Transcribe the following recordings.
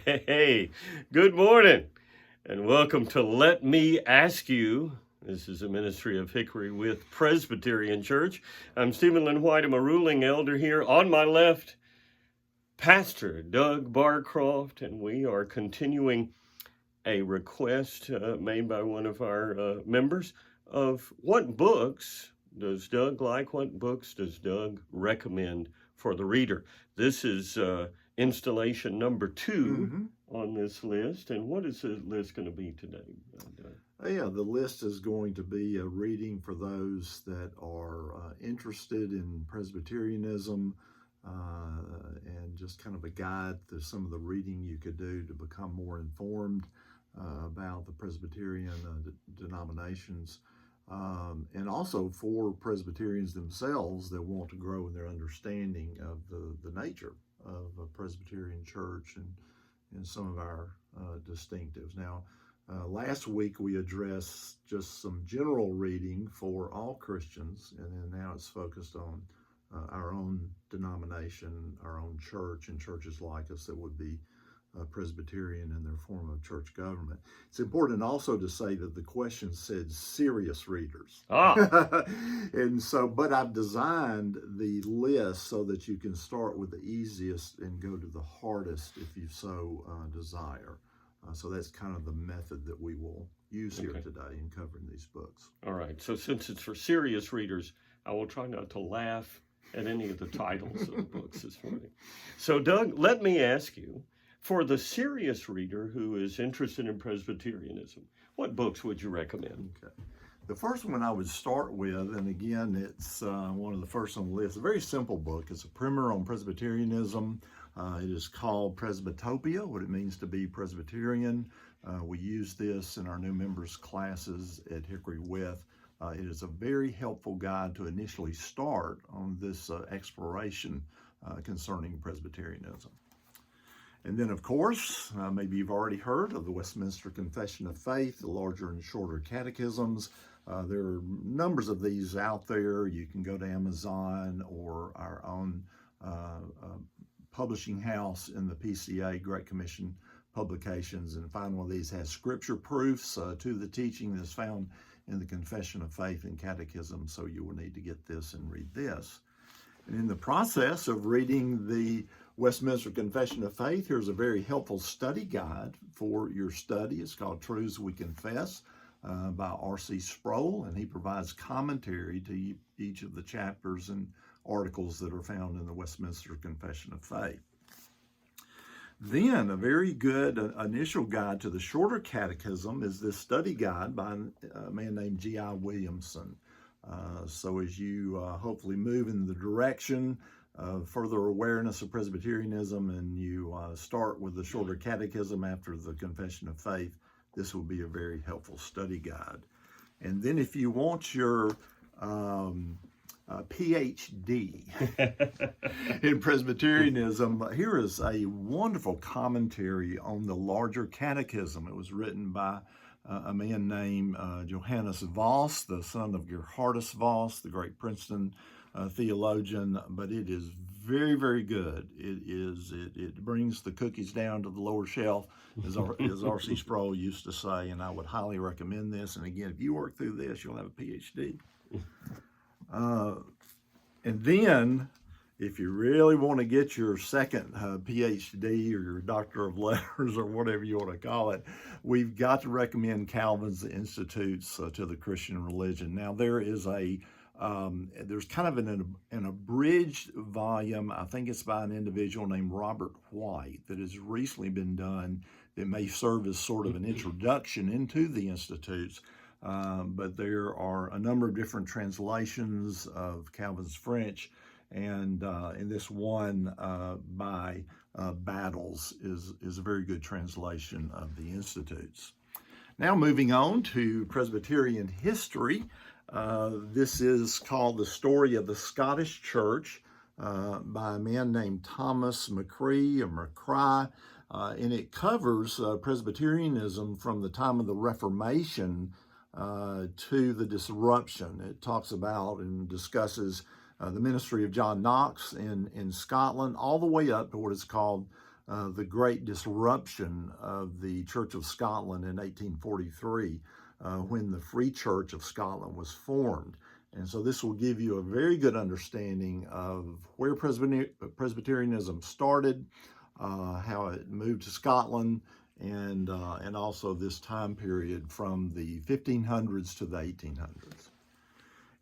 Hey, good morning, and welcome to Let Me Ask You. This is a ministry of Hickory Withe Presbyterian Church. I'm Stephen Lynn White. I'm a ruling elder here. On my left, Pastor Doug Barcroft, and we are continuing a request made by one of our members of what books does Doug like? What books does Doug recommend for the reader? This is installation number 2 on this list. And what is the list going to be today, Doug? Yeah, the list is going to be a reading for those that are interested in Presbyterianism and just kind of a guide to some of the reading you could do to become more informed about the Presbyterian denominations. And also for Presbyterians themselves that want to grow in their understanding of the nature of a Presbyterian church and some of our distinctives. Now, last week we addressed just some general reading for all Christians, and then now it's focused on our own denomination, our own church, and churches like us that would be Presbyterian in their form of church government. It's important also to say that the question said serious readers. And so, but I've designed the list so that you can start with the easiest and go to the hardest if you so desire. So that's kind of the method that we will use here today in covering these books. All right. So since it's for serious readers, I will try not to laugh at any of the titles of the books this morning. So Doug, let me ask you, for the serious reader who is interested in Presbyterianism, what books would you recommend? Okay. The first one I would start with, and again, it's one of the first on the list, a very simple book. It's a primer on Presbyterianism. It is called Presbytopia, what it means to be Presbyterian. We use this in our new members classes at Hickory Withe. It is a very helpful guide to initially start on this exploration concerning Presbyterianism. And then, of course, maybe you've already heard of the Westminster Confession of Faith, the larger and shorter catechisms. There are numbers of these out there. You can go to Amazon or our own publishing house in the PCA, Great Commission Publications, and find one of these. Has scripture proofs to the teaching that's found in the Confession of Faith and Catechism, so you will need to get this and read this. And in the process of reading the Westminster Confession of Faith, here's a very helpful study guide for your study. It's called Truths We Confess by R.C. Sproul, and he provides commentary to each of the chapters and articles that are found in the Westminster Confession of Faith. Then a very good initial guide to the shorter catechism is this study guide by a man named G.I. Williamson. So as you hopefully move in the direction of further awareness of Presbyterianism and you start with the shorter catechism after the Confession of Faith, this will be a very helpful study guide. And then if you want your PhD in Presbyterianism, here is a wonderful commentary on the larger catechism. It was written by a man named Johannes Voss, the son of Gerhardus Voss, the great Princeton theologian, but it is very, very good. It brings the cookies down to the lower shelf, as R.C. Sproul used to say, and I would highly recommend this. And again, if you work through this, you'll have a PhD. And then, if you really want to get your second PhD or your Doctor of Letters or whatever you want to call it, we've got to recommend Calvin's Institutes to the Christian Religion. Now, there is there's kind of an abridged volume, I think it's by an individual named Robert White, that has recently been done that may serve as sort of an introduction into the Institutes. But there are a number of different translations of Calvin's French, and in this one by Battles is a very good translation of the Institutes. Now moving on to Presbyterian history, this is called The Story of the Scottish Church by a man named Thomas McCree or McCry, and it covers Presbyterianism from the time of the Reformation to the disruption. It talks about and discusses the ministry of John Knox in Scotland, all the way up to what is called the great disruption of the Church of Scotland in 1843, when the Free Church of Scotland was formed. And so this will give you a very good understanding of where Presbyterianism started, how it moved to Scotland, and also this time period from the 1500s to the 1800s.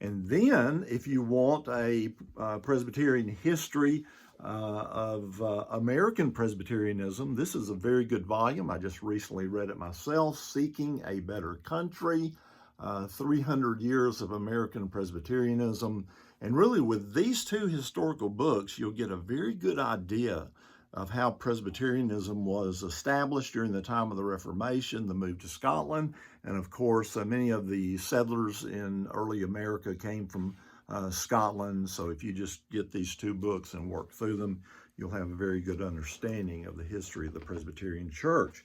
And then, if you want a Presbyterian history of American Presbyterianism, this is a very good volume. I just recently read it myself, Seeking a Better Country, 300 Years of American Presbyterianism. And really, with these two historical books, you'll get a very good idea of how Presbyterianism was established during the time of the Reformation, the move to Scotland, and of course, many of the settlers in early America came from Scotland. So if you just get these two books and work through them, you'll have a very good understanding of the history of the Presbyterian Church.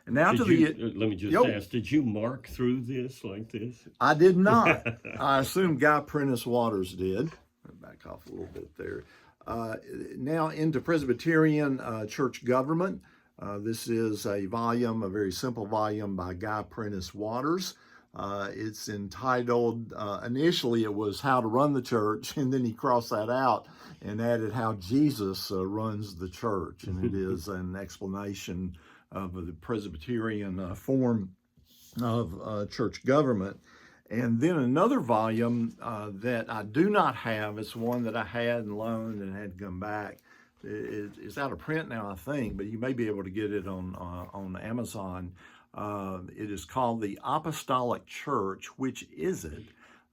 And now let me just ask, did you mark through this like this? I did not. I assume Guy Prentice Waters did. Back off a little bit there. Now into Presbyterian church government. This is a volume, a very simple volume by Guy Prentice Waters. It's entitled, initially it was How to Run the Church, and then he crossed that out and added How Jesus Runs the Church. And it is an explanation of the Presbyterian form of church government. And then another volume that I do not have, it's one that I had and loaned and had to come back. It's out of print now, I think, but you may be able to get it on Amazon. It is called The Apostolic Church, Which Is It?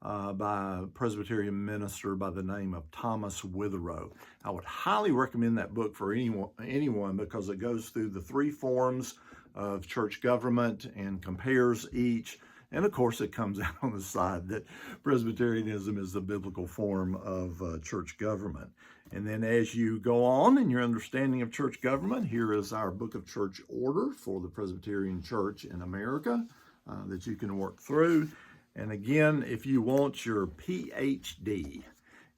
By a Presbyterian minister by the name of Thomas Witherow. I would highly recommend that book for anyone because it goes through the three forms of church government and compares each. And of course, it comes out on the side that Presbyterianism is the biblical form of church government. And then as you go on in your understanding of church government, here is our Book of Church Order for the Presbyterian Church in America that you can work through. And again, if you want your PhD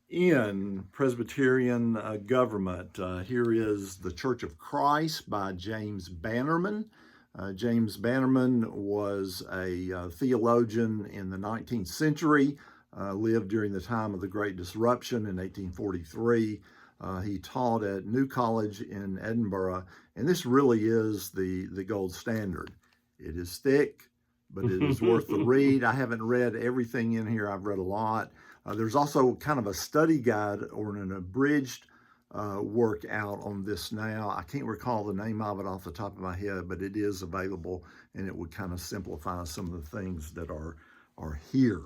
in Presbyterian government, here is The Church of Christ by James Bannerman. James Bannerman was a theologian in the 19th century, lived during the time of the Great Disruption in 1843. He taught at New College in Edinburgh, and this really is the gold standard. It is thick, but it is worth the read. I haven't read everything in here. I've read a lot. There's also kind of a study guide or an abridged work out on this now. I can't recall the name of it off the top of my head, but it is available, and it would kind of simplify some of the things that are here.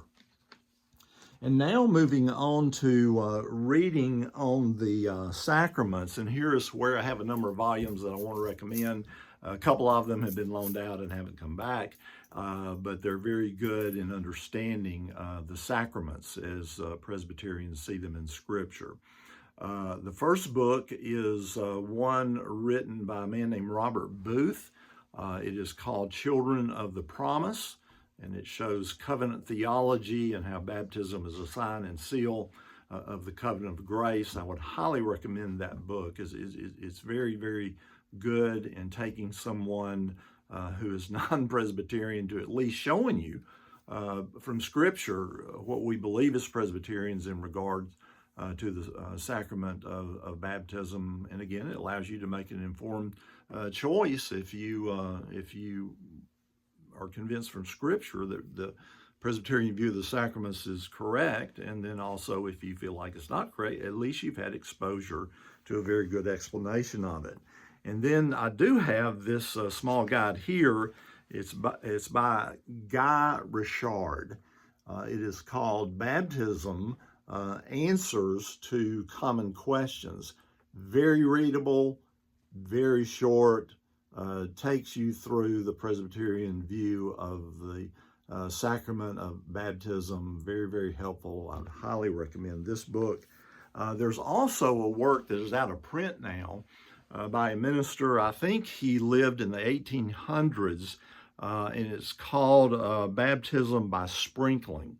And now moving on to reading on the sacraments, and here is where I have a number of volumes that I want to recommend. A couple of them have been loaned out and haven't come back, but they're very good in understanding the sacraments as Presbyterians see them in Scripture. The first book is one written by a man named Robert Booth. It is called Children of the Promise, and it shows covenant theology and how baptism is a sign and seal of the covenant of grace. I would highly recommend that book. It's very, very good in taking someone who is non-Presbyterian to at least showing you from Scripture what we believe as Presbyterians in regard to the sacrament of baptism. And again, it allows you to make an informed choice if you are convinced from Scripture that the Presbyterian view of the sacraments is correct. And then also, if you feel like it's not correct, at least you've had exposure to a very good explanation of it. And then I do have this small guide here. It's by Guy Richard. It is called Baptism, Answers to Common Questions. Very readable, very short, takes you through the Presbyterian view of the sacrament of baptism. Very, very helpful. I would highly recommend this book. There's also a work that is out of print now by a minister. I think he lived in the 1800s, and it's called Baptism by Sprinkling.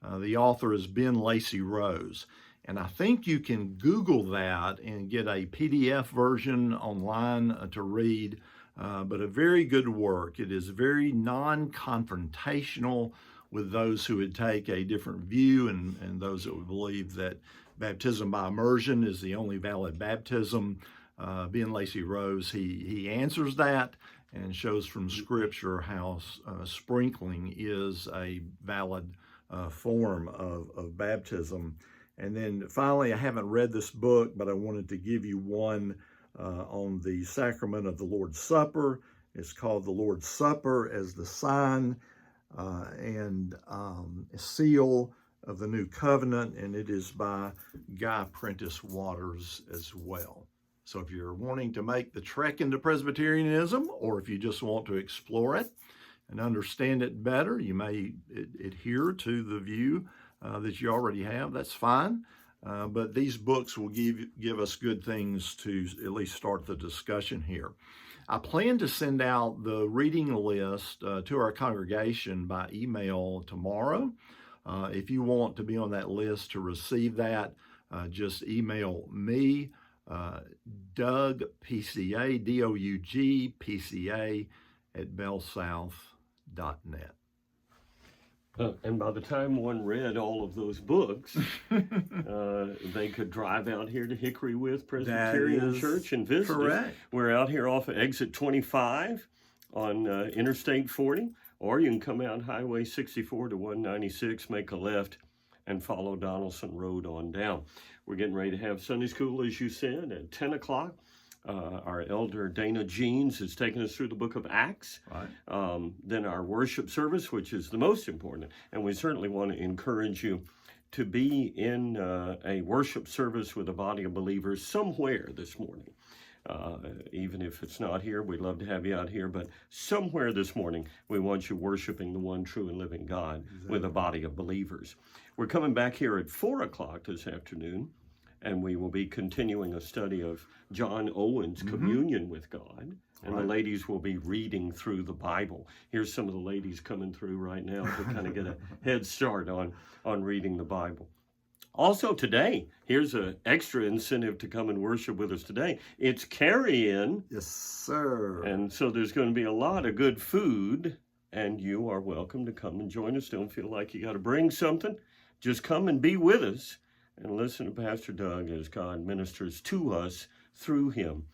The author is Ben Lacey Rose. And I think you can Google that and get a PDF version online to read, but a very good work. It is very non-confrontational with those who would take a different view and those that would believe that baptism by immersion is the only valid baptism. Ben Lacey Rose, he answers that and shows from Scripture how sprinkling is a valid form of baptism. And then finally, I haven't read this book, but I wanted to give you one on the sacrament of the Lord's Supper. It's called The Lord's Supper as the Sign and Seal of the New Covenant, and it is by Guy Prentice Waters as well. So if you're wanting to make the trek into Presbyterianism, or if you just want to explore it and understand it better, you may adhere to the view that you already have. That's fine. But these books will give us good things to at least start the discussion here. I plan to send out the reading list to our congregation by email tomorrow. If you want to be on that list to receive that, just email me, Doug, PCA, D-O-U-G, PCA, at bellsouth.net. And by the time one read all of those books, they could drive out here to Hickory Withe Presbyterian Church and visit us. We're out here off of exit 25 on Interstate 40, or you can come out Highway 64 to 196, make a left, and follow Donaldson Road on down. We're getting ready to have Sunday school, as you said, at 10 o'clock. Our elder Dana Jeans is taking us through the book of Acts. Right. Then our worship service, which is the most important. And we certainly want to encourage you to be in a worship service with a body of believers somewhere this morning. Even if it's not here, we'd love to have you out here. But somewhere this morning, we want you worshiping the one true and living God with a body of believers. We're coming back here at 4 o'clock this afternoon, and we will be continuing a study of John Owen's Communion with God. And the ladies will be reading through the Bible. Here's some of the ladies coming through right now to kind of get a head start on reading the Bible. Also today, here's an extra incentive to come and worship with us today. It's carry-in. Yes, sir. And so there's going to be a lot of good food, and you are welcome to come and join us. Don't feel like you got to bring something. Just come and be with us and listen to Pastor Doug as God ministers to us through him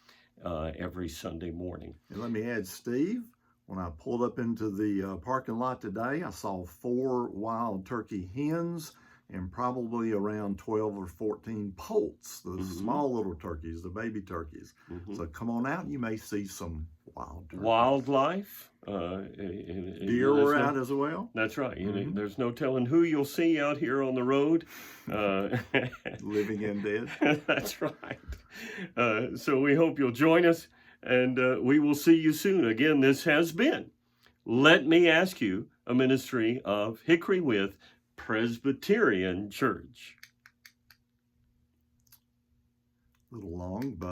every Sunday morning. And let me add, Steve, when I pulled up into the parking lot today, I saw 4 wild turkey hens and probably around 12 or 14 poults, the small little turkeys, the baby turkeys. So come on out and you may see some wild turkeys. Wildlife. Deer were out as well. That's right. There's no telling who you'll see out here on the road. Living and dead. That's right. So we hope you'll join us, and we will see you soon. Again, this has been Let Me Ask You, a ministry of Hickory Withe Presbyterian Church. A little long, but